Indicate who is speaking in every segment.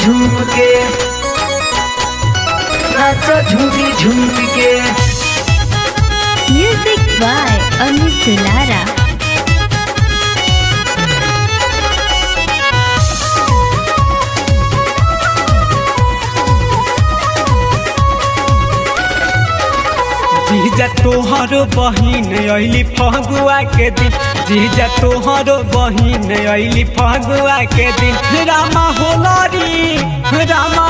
Speaker 1: झूम के, नाचो झूमी झूम के।
Speaker 2: म्यूजिक बाय अमित दुलारा।
Speaker 3: जीजा तोहर बहिन अइली फगुआ के दिन, जीजा तोहर बहिन अइली फगुआ के दिन। रामा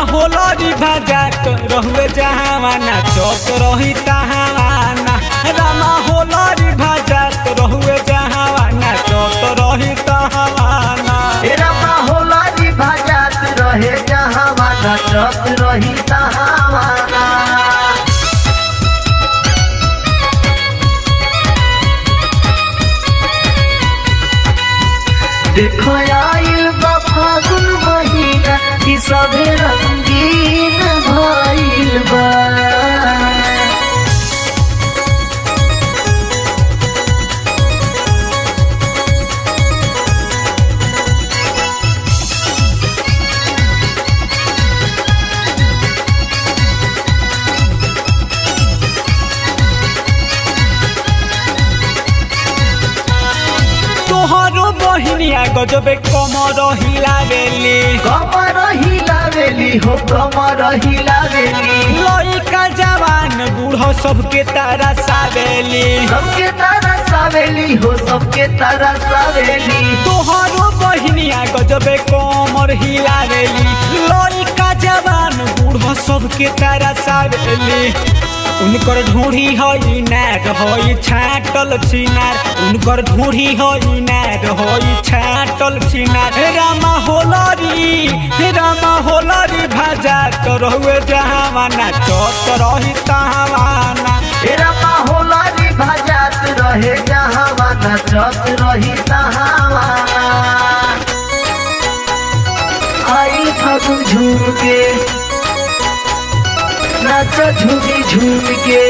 Speaker 3: होलरी भजात रहुए जहावाना चौक रही तहावाना। रामा होलरी भजात रहुए जहावाना चौक रही तहावाना।
Speaker 1: रामा होलरी भजात रहे जहावाना चौक रही तहावाना। देखो आइल बा फागुन महीना कि सबे रंगीन भइल बा।
Speaker 3: तोहरो बहिनिया गजबे कमर हिलावेली,
Speaker 1: कमर हिलावेली हो कमर हिलावेली।
Speaker 3: लइका जवान बूढ़ो सबके तारा सावेली,
Speaker 1: सबके तरह सावेली हो सबके तरह सावेली।
Speaker 3: तोहरो बहिनिया गजबे कमर हिलावेली, लइका जवान बूढ़ो सबके तारा सावेली। उनकर ढूढ़ी हई नार हई छाटल छिनार, उनकर ढूढ़ी हई नार हई छाटल छिनार। रामा होलरी भजात रहुए जहावाना चौक रही तहावाना।
Speaker 1: रामा होलरी भजात रहे जहावाना चौक रही तहावाना। आई फागुन झूम के, नाचो झूमी झूम के।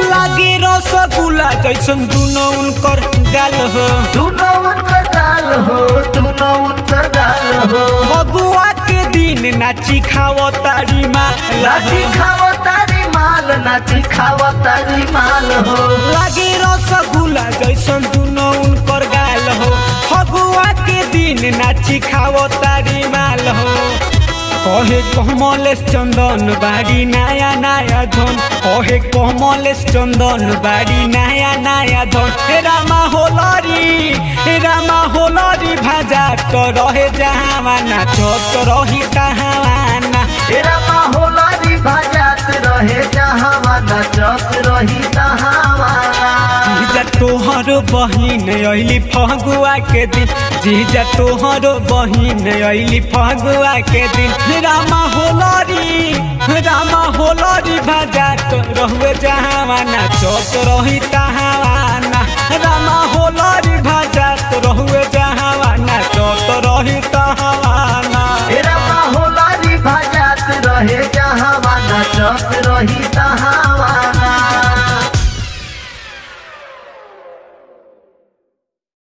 Speaker 3: लागे रसगुल्ला जैसन दुनो उनकर गाल हो,
Speaker 1: दुनो उनकर गाल हो, दुनो उनकर गाल हो।
Speaker 3: फगुआ के दिन नाची खाओ तारी माल,
Speaker 1: नाची खाओ तारी माल, नाची खाओ तारी माल हो।
Speaker 3: लागे रसगुल्ला जैसन दुनो उनकर गाल हो, फगुआ के दिन नाची खाओ तारी माल हो। कहे कमलेश चंदन बाड़ी नया नया धन, कहे कमलेश चंदन बाड़ी नया नया धन। रामा होलरी भजात रहे जहावाना चौक रही तहावाना।
Speaker 1: रामा होलरी भजात रहे जहावाना चौक रही तहावाना।
Speaker 3: जीजा तोहर बहिन अइली फगुआ के दिन, जीजा तोहर बहिन अइली फगुआ के दिन। रामा होलरी भजात रहुए जहावाना चौक रही तहावाना। रामा होलरी भजात